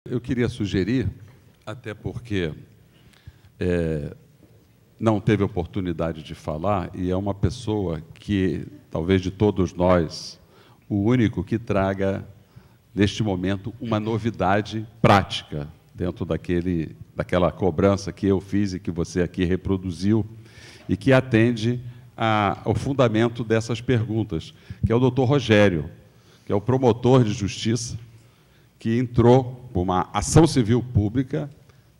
Eu queria sugerir, até porque não teve oportunidade de falar, e é uma pessoa que, talvez de todos nós, o único que traga, neste momento, uma novidade prática dentro daquela cobrança que eu fiz e que você aqui reproduziu, e que atende ao fundamento dessas perguntas, que é o doutor Rogério, que é o promotor de justiça, que entrou com uma ação civil pública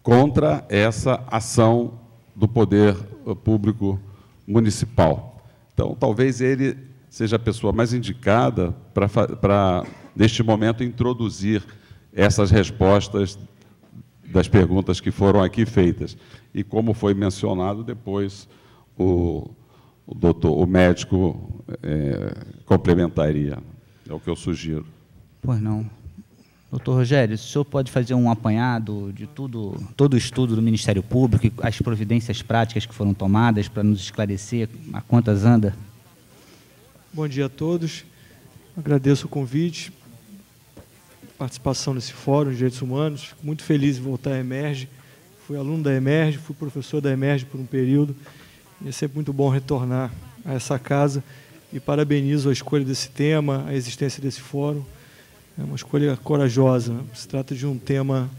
contra essa ação do poder público municipal. Então, talvez ele seja a pessoa mais indicada para, neste momento, introduzir essas respostas das perguntas que foram aqui feitas. E, como foi mencionado, depois o médico complementaria. É o que eu sugiro. Pois não. Doutor Rogério, o senhor pode fazer um apanhado de todo o estudo do Ministério Público e as providências práticas que foram tomadas para nos esclarecer a quantas anda? Bom dia a todos. Agradeço o convite, participação nesse Fórum de Direitos Humanos. Fico muito feliz em voltar à Emerge. Fui aluno da Emerge, fui professor da Emerge por um período. E é sempre muito bom retornar a essa casa. E parabenizo a escolha desse tema, a existência desse fórum. É uma escolha corajosa. Se trata de um tema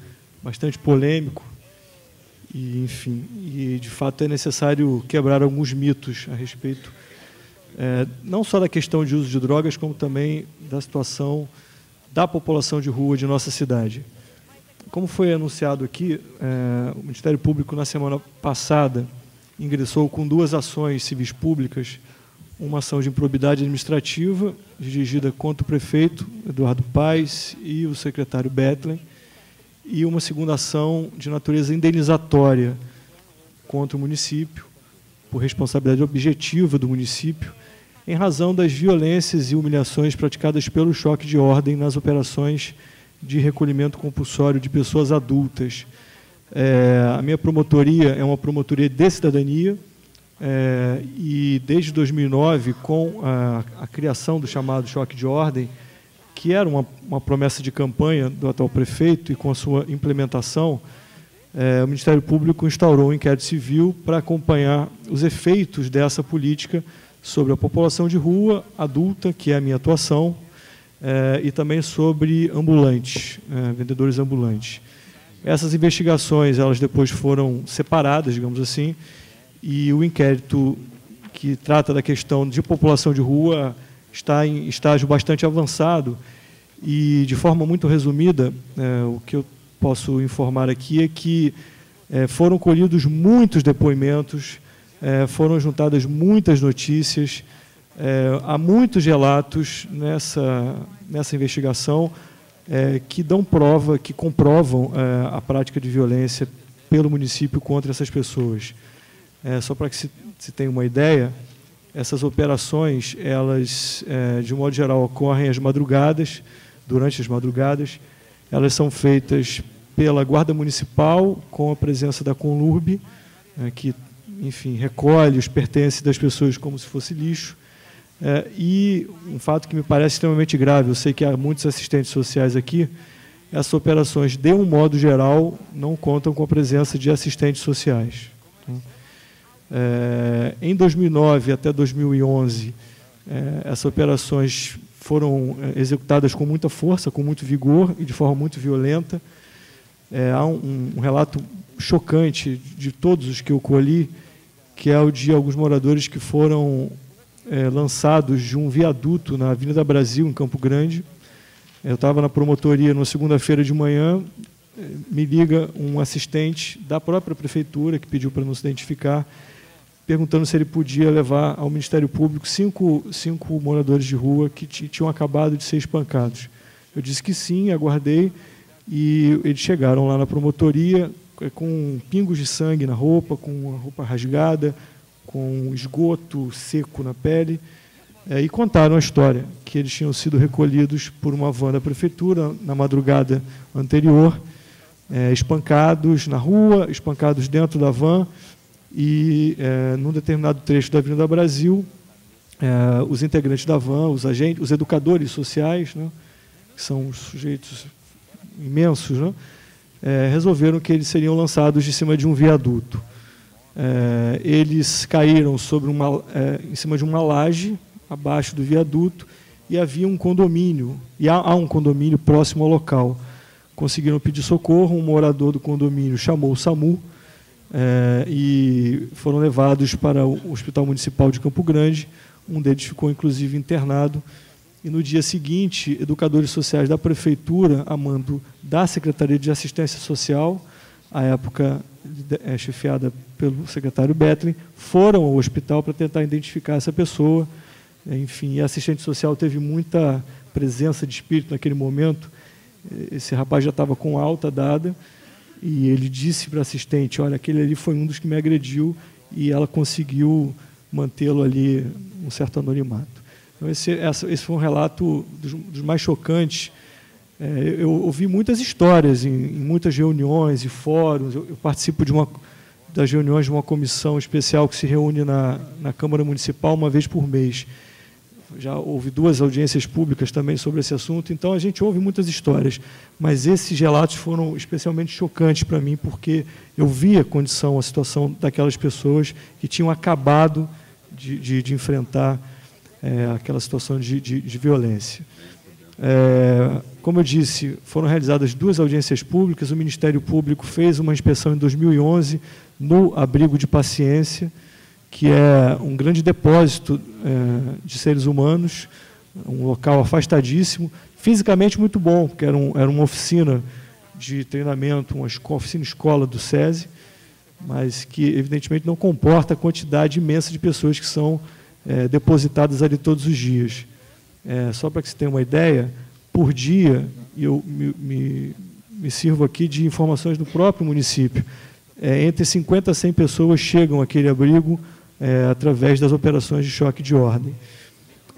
bastante polêmico e, enfim, de fato é necessário quebrar alguns mitos a respeito não só da questão de uso de drogas, como também da situação da população de rua de nossa cidade. Como foi anunciado aqui, o Ministério Público, na semana passada, ingressou com 2 ações civis públicas, uma ação de improbidade administrativa, dirigida contra o prefeito, Eduardo Paes, e o secretário Bethlen, e uma segunda ação de natureza indenizatória contra o município, por responsabilidade objetiva do município, em razão das violências e humilhações praticadas pelo choque de ordem nas operações de recolhimento compulsório de pessoas adultas. A minha promotoria é uma promotoria de cidadania, e desde 2009, com a criação do chamado choque de ordem, que era uma promessa de campanha do atual prefeito, e com a sua implementação, o Ministério Público instaurou um inquérito civil para acompanhar os efeitos dessa política sobre a população de rua adulta, que é a minha atuação, e também sobre ambulantes, vendedores ambulantes. Essas investigações, elas depois foram separadas, digamos assim, e o inquérito que trata da questão de população de rua está em estágio bastante avançado e, de forma muito resumida, o que eu posso informar aqui é que foram colhidos muitos depoimentos, foram juntadas muitas notícias, há muitos relatos nessa investigação que dão prova, que comprovam a prática de violência pelo município contra essas pessoas. Só para que se tenha uma ideia, essas operações, elas, de um modo geral, ocorrem às madrugadas, durante as madrugadas. Elas são feitas pela Guarda Municipal, com a presença da Conlurb, que, enfim, recolhe os pertences das pessoas como se fosse lixo. E um fato que me parece extremamente grave, eu sei que há muitos assistentes sociais aqui, essas operações, de um modo geral, não contam com a presença de assistentes sociais. Em 2009 até 2011, essas operações foram executadas com muita força, com muito vigor e de forma muito violenta. Há um relato chocante de todos os que eu colhi, que é o de alguns moradores que foram lançados de um viaduto na Avenida Brasil, em Campo Grande. Eu estava na promotoria numa segunda-feira de manhã, me liga um assistente da própria prefeitura, que pediu para não se identificar, perguntando se ele podia levar ao Ministério Público cinco moradores de rua que tinham acabado de ser espancados. Eu disse que sim, aguardei, e eles chegaram lá na promotoria com pingos de sangue na roupa, com a roupa rasgada, com esgoto seco na pele, e contaram a história, que eles tinham sido recolhidos por uma van da prefeitura na madrugada anterior, espancados na rua, espancados dentro da van, e, num determinado trecho da Avenida Brasil, os integrantes da van, os agentes, os educadores sociais, né, que são os sujeitos imensos, né? Resolveram que eles seriam lançados de cima de um viaduto. Eles caíram em cima de uma laje, abaixo do viaduto, e havia um condomínio, e há um condomínio próximo ao local. Conseguiram pedir socorro, um morador do condomínio chamou o SAMU, e foram levados para o Hospital Municipal de Campo Grande. Um deles ficou, inclusive, internado. E, no dia seguinte, educadores sociais da Prefeitura, a mando da Secretaria de Assistência Social, à época chefiada pelo secretário Betlin, foram ao hospital para tentar identificar essa pessoa. Enfim, a assistente social teve muita presença de espírito naquele momento. Esse rapaz já estava com alta dada, e ele disse para a assistente: olha, aquele ali foi um dos que me agrediu, e ela conseguiu mantê-lo ali um certo anonimato. Então, esse foi um relato dos mais chocantes. Eu ouvi muitas histórias em muitas reuniões e fóruns. Eu participo das reuniões de uma comissão especial que se reúne na Câmara Municipal uma vez por mês. Já houve 2 audiências públicas também sobre esse assunto, então a gente ouve muitas histórias, mas esses relatos foram especialmente chocantes para mim, porque eu vi a situação daquelas pessoas que tinham acabado de enfrentar aquela situação de violência. Como eu disse, foram realizadas 2 audiências públicas. O Ministério Público fez uma inspeção em 2011 no abrigo de Paciência, que é um grande depósito de seres humanos, um local afastadíssimo, fisicamente muito bom, porque era uma oficina de treinamento, uma oficina-escola do SESI, mas que, evidentemente, não comporta a quantidade imensa de pessoas que são depositadas ali todos os dias. Só para que você tenha uma ideia, por dia, e eu me sirvo aqui de informações do próprio município, entre 50 a 100 pessoas chegam àquele abrigo através das operações de choque de ordem.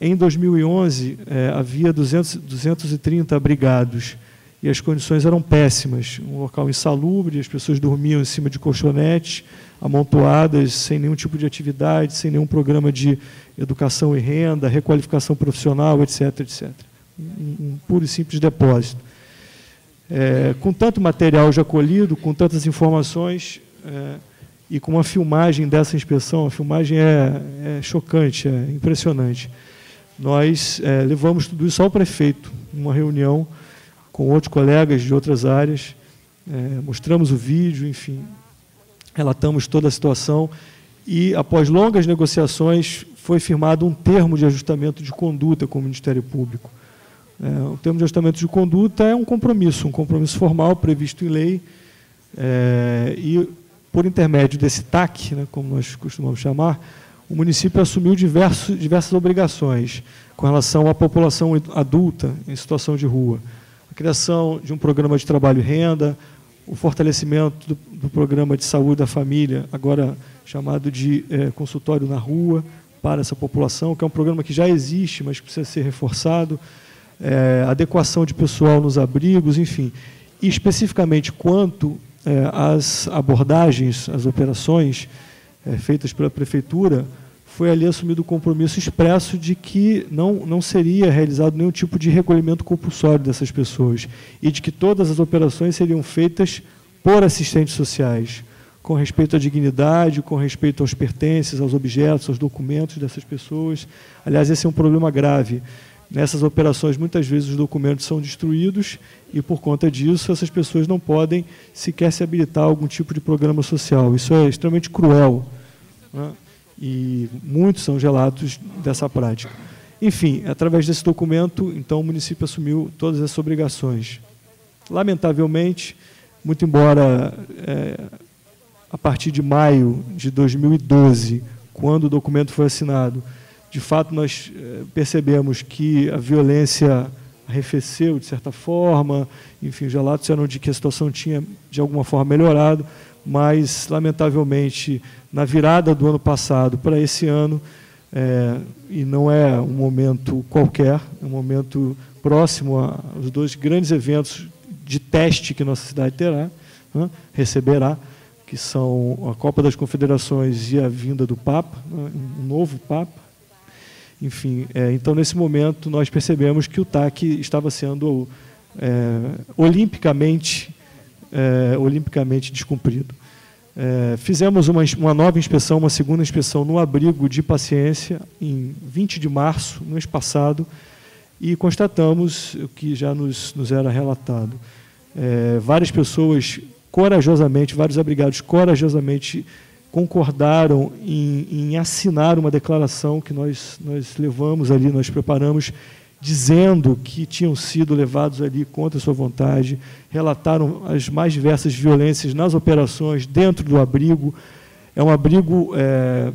Em 2011, havia 230 abrigados, e as condições eram péssimas. Um local insalubre, as pessoas dormiam em cima de colchonetes, amontoadas, sem nenhum tipo de atividade, sem nenhum programa de educação e renda, requalificação profissional, etc., etc. Um puro e simples depósito. Com tanto material já colhido, com tantas informações, e com uma filmagem dessa inspeção, a filmagem é chocante, é impressionante. Nós levamos tudo isso ao prefeito, numa reunião com outros colegas de outras áreas, mostramos o vídeo, enfim, relatamos toda a situação, e, após longas negociações, foi firmado um termo de ajustamento de conduta com o Ministério Público. O termo de ajustamento de conduta é um compromisso formal previsto em lei, e, por intermédio desse TAC, né, como nós costumamos chamar, o município assumiu diversas obrigações com relação à população adulta em situação de rua. A criação de um programa de trabalho e renda, o fortalecimento do programa de saúde da família, agora chamado de consultório na rua, para essa população, que é um programa que já existe, mas que precisa ser reforçado, adequação de pessoal nos abrigos, enfim. E, especificamente, quanto às abordagens, às operações feitas pela Prefeitura, foi ali assumido o compromisso expresso de que não seria realizado nenhum tipo de recolhimento compulsório dessas pessoas, e de que todas as operações seriam feitas por assistentes sociais, com respeito à dignidade, com respeito aos pertences, aos objetos, aos documentos dessas pessoas. Aliás, esse é um problema grave. Nessas operações, muitas vezes, os documentos são destruídos, e, por conta disso, essas pessoas não podem sequer se habilitar a algum tipo de programa social. Isso é extremamente cruel, né? E muitos são os relatos dessa prática. Enfim, através desse documento, então, o município assumiu todas essas obrigações. Lamentavelmente, muito embora a partir de maio de 2012, quando o documento foi assinado, de fato nós percebemos que a violência arrefeceu de certa forma, enfim, os relatos eram de que a situação tinha de alguma forma melhorado, mas, lamentavelmente, na virada do ano passado para esse ano, e não é um momento qualquer, é um momento próximo aos 2 grandes eventos de teste que nossa cidade terá, né, receberá, que são a Copa das Confederações e a vinda do Papa, né, um novo Papa. Enfim, então, nesse momento, nós percebemos que o TAC estava sendo olimpicamente descumprido. Fizemos uma nova inspeção, uma segunda inspeção no abrigo de Paciência, em 20 de março, no mês passado, e constatamos o que já nos era relatado. Várias pessoas corajosamente, vários abrigados corajosamente concordaram em assinar uma declaração que nós levamos ali, nós preparamos, dizendo que tinham sido levados ali contra sua vontade, relataram as mais diversas violências nas operações dentro do abrigo. É um abrigo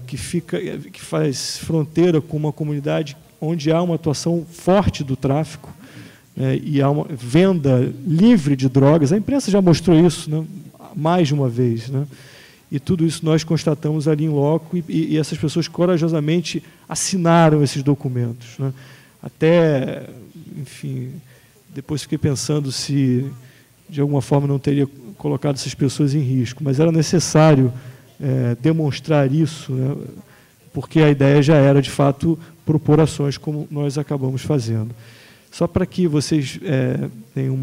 que faz fronteira com uma comunidade onde há uma atuação forte do tráfico, e há uma venda livre de drogas. A imprensa já mostrou isso, né, mais de uma vez, né? E tudo isso nós constatamos ali em loco, e essas pessoas corajosamente assinaram esses documentos, né? Até, enfim, depois fiquei pensando se, de alguma forma, não teria colocado essas pessoas em risco, mas era necessário demonstrar isso, né, porque a ideia já era, de fato, propor ações como nós acabamos fazendo. Só para que vocês tenham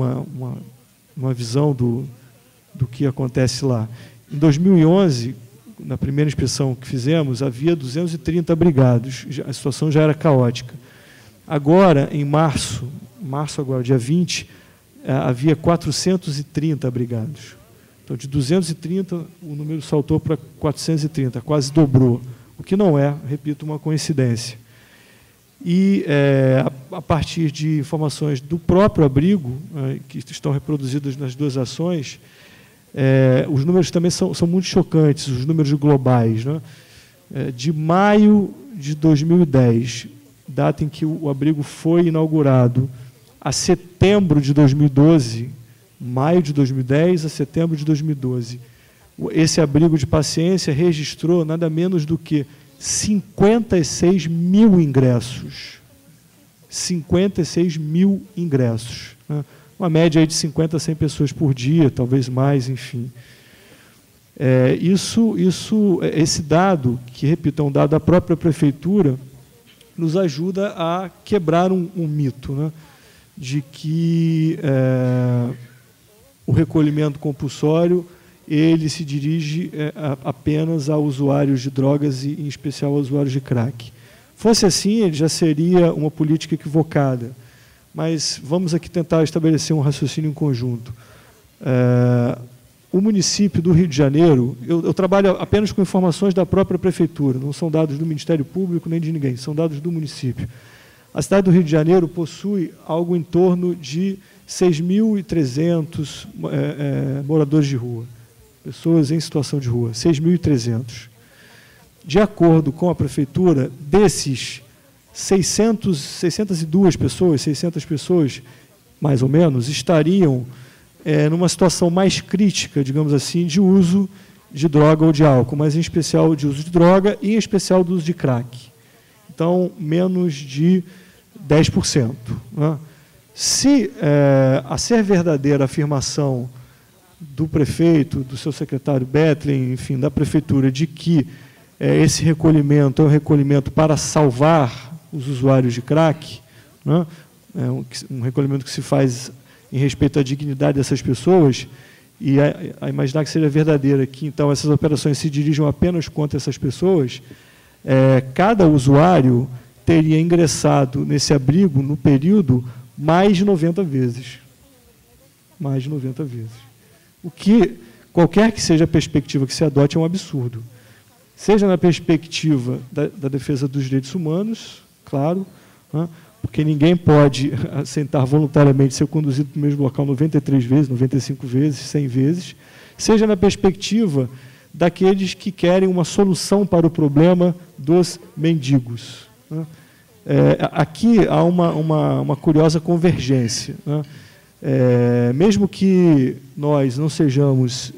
uma visão do que acontece lá. Em 2011, na primeira inspeção que fizemos, havia 230 abrigados, a situação já era caótica. Agora, em março agora, dia 20, havia 430 abrigados. Então, de 230, o número saltou para 430, quase dobrou, o que não é, repito, uma coincidência. E, a partir de informações do próprio abrigo, que estão reproduzidas nas duas ações, os números também são muito chocantes, os números globais, né? De maio de 2010, data em que o abrigo foi inaugurado, a setembro de 2012, maio de 2010 a setembro de 2012, esse abrigo de Paciência registrou nada menos do que 56 mil ingressos. 56 mil ingressos, né? Uma média aí de 50 a 100 pessoas por dia, talvez mais, enfim. Esse dado, que, repito, é um dado da própria prefeitura, nos ajuda a quebrar um mito, né, de que o recolhimento compulsório ele se dirige apenas a usuários de drogas e, em especial, a usuários de crack. Fosse assim, ele já seria uma política equivocada. Mas vamos aqui tentar estabelecer um raciocínio em conjunto. O município do Rio de Janeiro, eu trabalho apenas com informações da própria prefeitura, não são dados do Ministério Público nem de ninguém, são dados do município. A cidade do Rio de Janeiro possui algo em torno de 6.300 moradores de rua, pessoas em situação de rua, 6.300. De acordo com a prefeitura, desses 602 pessoas, 600 pessoas, mais ou menos, estariam numa situação mais crítica, digamos assim, de uso de droga ou de álcool, mas em especial de uso de droga e em especial do uso de crack. Então, menos de 10%. Né? Se a ser verdadeira a afirmação do prefeito, do seu secretário Bethlen, enfim, da prefeitura, de que esse recolhimento é um recolhimento para salvar os usuários de crack, né? Um recolhimento que se faz em respeito à dignidade dessas pessoas, e a imaginar que seja verdadeira, que então essas operações se dirijam apenas contra essas pessoas, cada usuário teria ingressado nesse abrigo, no período, mais de 90 vezes. Mais de 90 vezes. O que, qualquer que seja a perspectiva que se adote, é um absurdo. Seja na perspectiva da defesa dos direitos humanos, claro, né, porque ninguém pode assentar voluntariamente ser conduzido para o mesmo local 93 vezes, 95 vezes, 100 vezes, seja na perspectiva daqueles que querem uma solução para o problema dos mendigos. Né. Aqui há uma curiosa convergência. Né. Mesmo que nós não sejamos,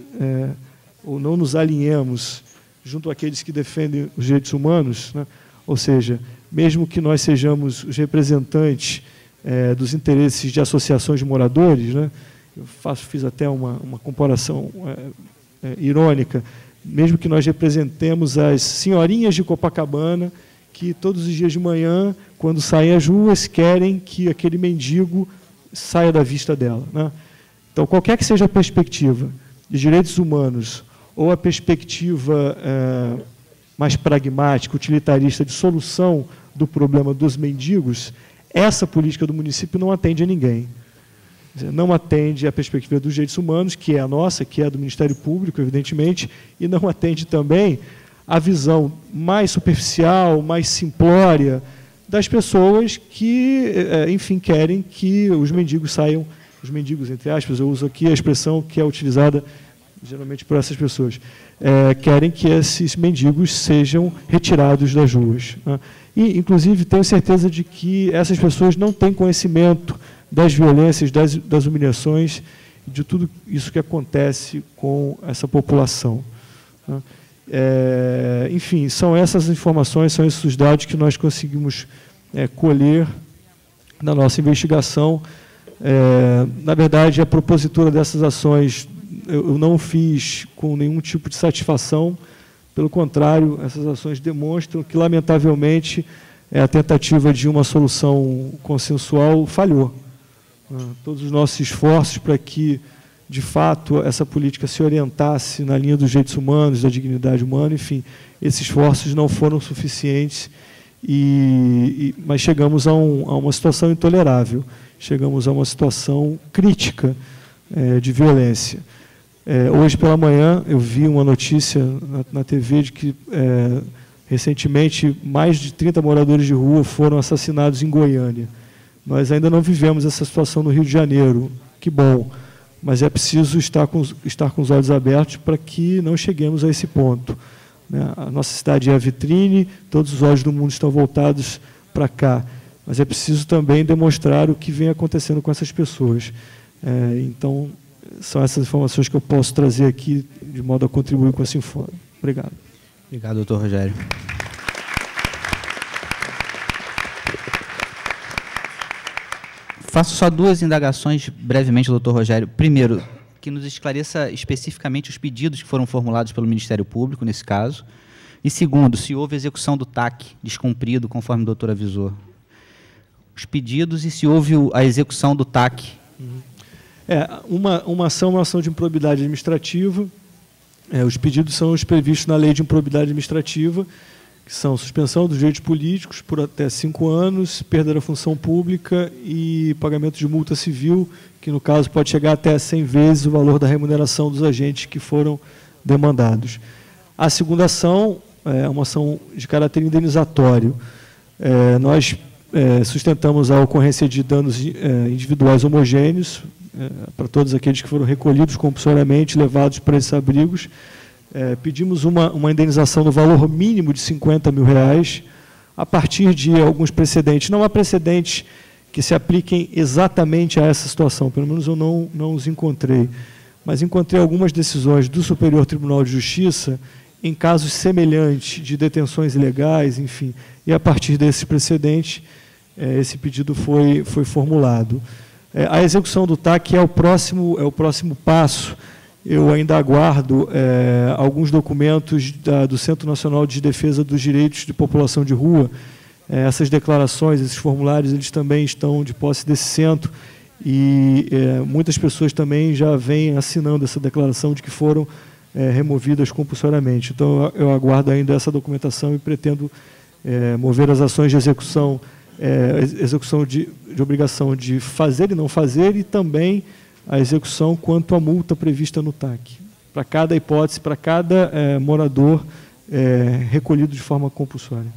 ou não nos alinhemos junto àqueles que defendem os direitos humanos, né, ou seja, mesmo que nós sejamos os representantes dos interesses de associações de moradores, né, eu fiz até uma comparação irônica, mesmo que nós representemos as senhorinhas de Copacabana, que todos os dias de manhã, quando saem às ruas, querem que aquele mendigo saia da vista dela, né? Então, qualquer que seja a perspectiva de direitos humanos ou a perspectiva mais pragmática, utilitarista, de solução do problema dos mendigos, essa política do município não atende a ninguém. Não atende à perspectiva dos direitos humanos, que é a nossa, que é a do Ministério Público, evidentemente, e não atende também à visão mais superficial, mais simplória das pessoas que, enfim, querem que os mendigos saiam, os mendigos, entre aspas, eu uso aqui a expressão que é utilizada geralmente por essas pessoas, querem que esses mendigos sejam retirados das ruas, né? E, inclusive, tenho certeza de que essas pessoas não têm conhecimento das violências, das humilhações, de tudo isso que acontece com essa população, né? Enfim, são essas informações, são esses os dados que nós conseguimos colher na nossa investigação. Na verdade, a propositura dessas ações eu não fiz com nenhum tipo de satisfação, pelo contrário, essas ações demonstram que, lamentavelmente, a tentativa de uma solução consensual falhou. Todos os nossos esforços para que, de fato, essa política se orientasse na linha dos direitos humanos, da dignidade humana, enfim, esses esforços não foram suficientes, mas chegamos a uma situação intolerável, chegamos a uma situação crítica de violência. Hoje pela manhã eu vi uma notícia na TV de que recentemente mais de 30 moradores de rua foram assassinados em Goiânia. Nós ainda não vivemos essa situação no Rio de Janeiro, que bom, mas é preciso estar com os olhos abertos para que não cheguemos a esse ponto, né? A nossa cidade é a vitrine, todos os olhos do mundo estão voltados para cá, mas é preciso também demonstrar o que vem acontecendo com essas pessoas. Então, são essas informações que eu posso trazer aqui, de modo a contribuir com esse informe. Obrigado. Obrigado, doutor Rogério. Faço só duas indagações brevemente, doutor Rogério. Primeiro, que nos esclareça especificamente os pedidos que foram formulados pelo Ministério Público, nesse caso. E segundo, se houve execução do TAC descumprido, conforme o doutor avisou. Os pedidos e se houve a execução do TAC. Uma ação é uma ação de improbidade administrativa. Os pedidos são os previstos na Lei de Improbidade Administrativa, que são suspensão dos direitos políticos por até 5 anos, perda da função pública e pagamento de multa civil, que, no caso, pode chegar até 100 vezes o valor da remuneração dos agentes que foram demandados. A segunda ação é uma ação de caráter indenizatório. Nós sustentamos a ocorrência de danos individuais homogêneos, para todos aqueles que foram recolhidos compulsoriamente, levados para esses abrigos. Pedimos uma indenização no valor mínimo de R$50 mil, a partir de alguns precedentes. Não há precedentes que se apliquem exatamente a essa situação, pelo menos eu não os encontrei, mas encontrei algumas decisões do Superior Tribunal de Justiça em casos semelhantes de detenções ilegais, enfim, e a partir desses precedentes, esse pedido foi formulado. A execução do TAC é o próximo passo. Eu ainda aguardo alguns documentos do Centro Nacional de Defesa dos Direitos de População de Rua. Essas declarações, esses formulários, eles também estão de posse desse centro e muitas pessoas também já vêm assinando essa declaração de que foram removidas compulsoriamente. Então, eu aguardo ainda essa documentação e pretendo mover as ações de execução, execução de obrigação de fazer e não fazer, e também a execução quanto à multa prevista no TAC, para cada hipótese, para cada morador recolhido de forma compulsória.